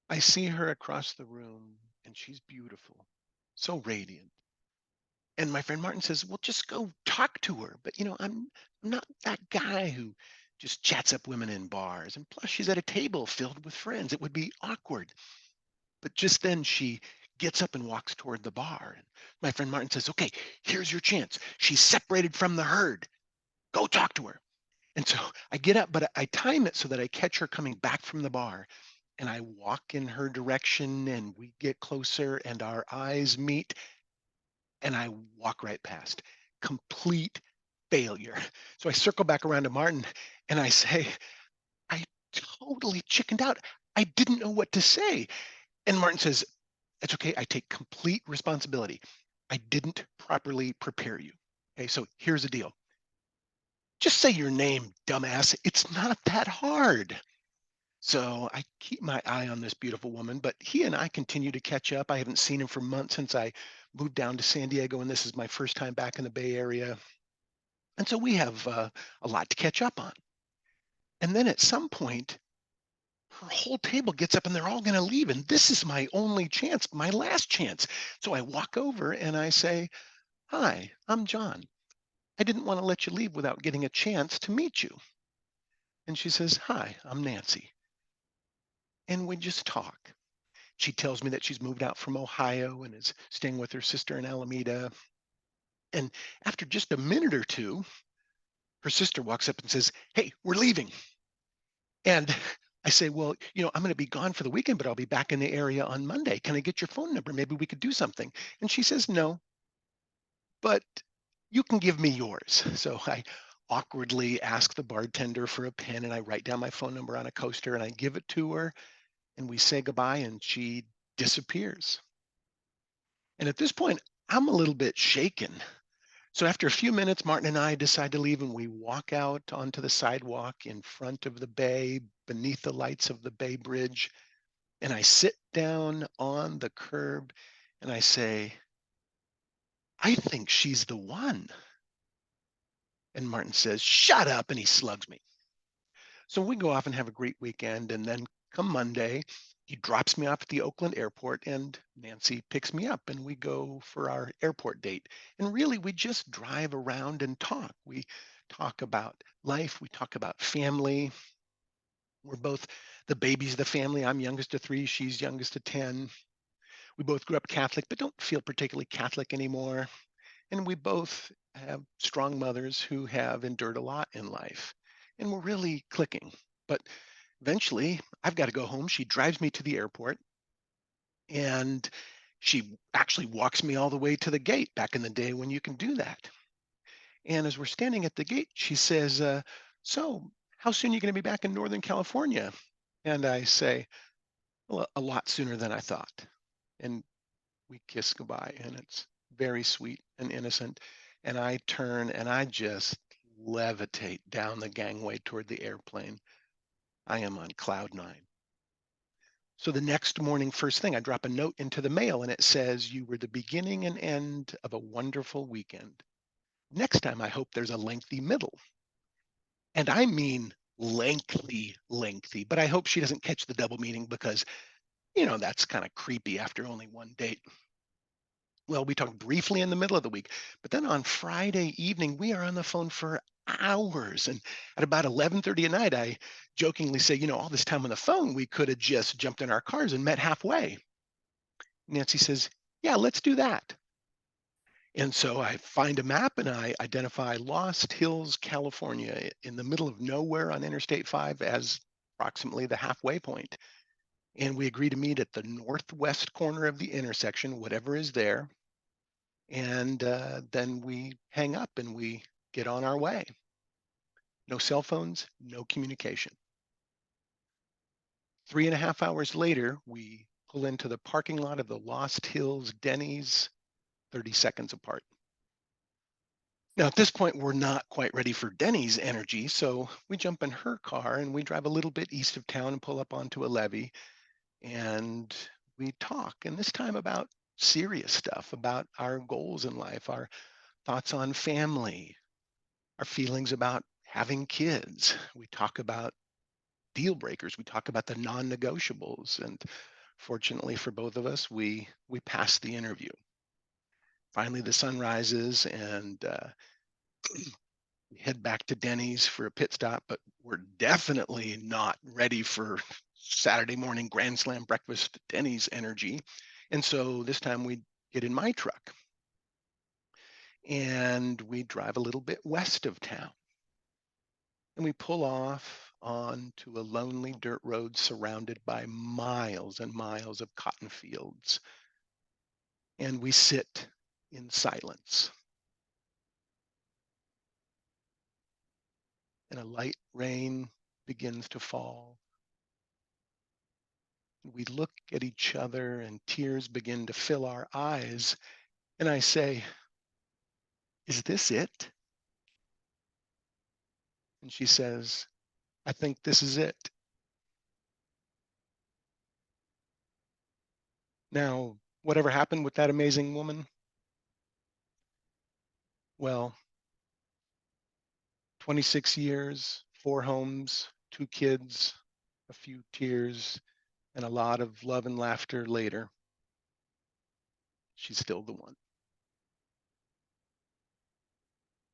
I see her across the room, and she's beautiful, so radiant. And my friend Martin says, "Well, just go talk to her." But I'm not that guy who just chats up women in bars. And plus, she's at a table filled with friends. It would be awkward. But just then, she gets up and walks toward the bar. And my friend Martin says, "Okay, here's your chance. She's separated from the herd. Go talk to her." And so I get up, but I time it so that I catch her coming back from the bar. And I walk in her direction, and we get closer, and our eyes meet, and I walk right past. Complete failure. So I circle back around to Martin and I say, "I totally chickened out. I didn't know what to say." And Martin says, "It's okay. I take complete responsibility. I didn't properly prepare you. Okay, so here's the deal. Just say your name, dumbass. It's not that hard." So I keep my eye on this beautiful woman, but he and I continue to catch up. I haven't seen him for months since I moved down to San Diego, and this is my first time back in the Bay Area. And so we have a lot to catch up on. And then at some point, her whole table gets up and they're all going to leave. And this is my only chance, my last chance. So I walk over and I say, "Hi, I'm John. I didn't want to let you leave without getting a chance to meet you." And she says, "Hi, I'm Nancy." And we just talk. She tells me that she's moved out from Ohio and is staying with her sister in Alameda. And after just a minute or two, her sister walks up and says, "Hey, we're leaving." And I say, "Well, I'm going to be gone for the weekend, but I'll be back in the area on Monday. Can I get your phone number? Maybe we could do something." And she says, "No, but you can give me yours." So I awkwardly ask the bartender for a pen and I write down my phone number on a coaster and I give it to her and we say goodbye and she disappears. And at this point, I'm a little bit shaken. So after a few minutes, Martin and I decide to leave and we walk out onto the sidewalk in front of the bay beneath the lights of the Bay Bridge. And I sit down on the curb and I say, "I think she's the one." And Martin says, "Shut up." And he slugs me. So we go off and have a great weekend. And then come Monday, he drops me off at the Oakland airport and Nancy picks me up and we go for our airport date. And really, we just drive around and talk. We talk about life, we talk about family. We're both the babies of the family. I'm youngest of three, she's youngest of 10. We both grew up Catholic, but don't feel particularly Catholic anymore. And we both have strong mothers who have endured a lot in life. And we're really clicking. But eventually, I've got to go home. She drives me to the airport and she actually walks me all the way to the gate back in the day when you can do that. And as we're standing at the gate, she says, "So, how soon are you going to be back in Northern California?" And I say, "Well, a lot sooner than I thought." And we kiss goodbye, and it's very sweet and innocent. And I turn and I just levitate down the gangway toward the airplane. I am on cloud nine. So the next morning, first thing, I drop a note into the mail and it says, "You were the beginning and end of a wonderful weekend. Next time, I hope there's a lengthy middle." And I mean lengthy, lengthy, but I hope she doesn't catch the double meaning because, that's kind of creepy after only one date. Well, we talked briefly in the middle of the week, but then on Friday evening, we are on the phone for hours. And at about 11:30 at night, I jokingly say, "All this time on the phone, we could have just jumped in our cars and met halfway." Nancy says, "Yeah, let's do that." And so I find a map and I identify Lost Hills, California, in the middle of nowhere on Interstate 5 as approximately the halfway point. And we agree to meet at the northwest corner of the intersection, whatever is there. And then we hang up and we get on our way. No cell phones, no communication. 3.5 hours later, we pull into the parking lot of the Lost Hills Denny's, 30 seconds apart. Now, at this point, we're not quite ready for Denny's energy, so we jump in her car and we drive a little bit east of town and pull up onto a levee and we talk, and this time about serious stuff, about our goals in life, our thoughts on family, our feelings about having kids. We talk about deal breakers. We talk about the non negotiables. And Fortunately for both of us, we passed the interview. Finally, the sun rises, and we head back to Denny's for a pit stop, but we're definitely not ready for Saturday morning Grand Slam breakfast Denny's energy. And so this time we get in my truck and we drive a little bit west of town, and we pull off onto a lonely dirt road surrounded by miles and miles of cotton fields. And we sit in silence. And a light rain begins to fall. We look at each other and tears begin to fill our eyes. And I say, "Is this it?" And she says, "I think this is it." Now, whatever happened with that amazing woman? Well, 26 years, 4 homes, 2 kids, a few tears, and a lot of love and laughter later, she's still the one.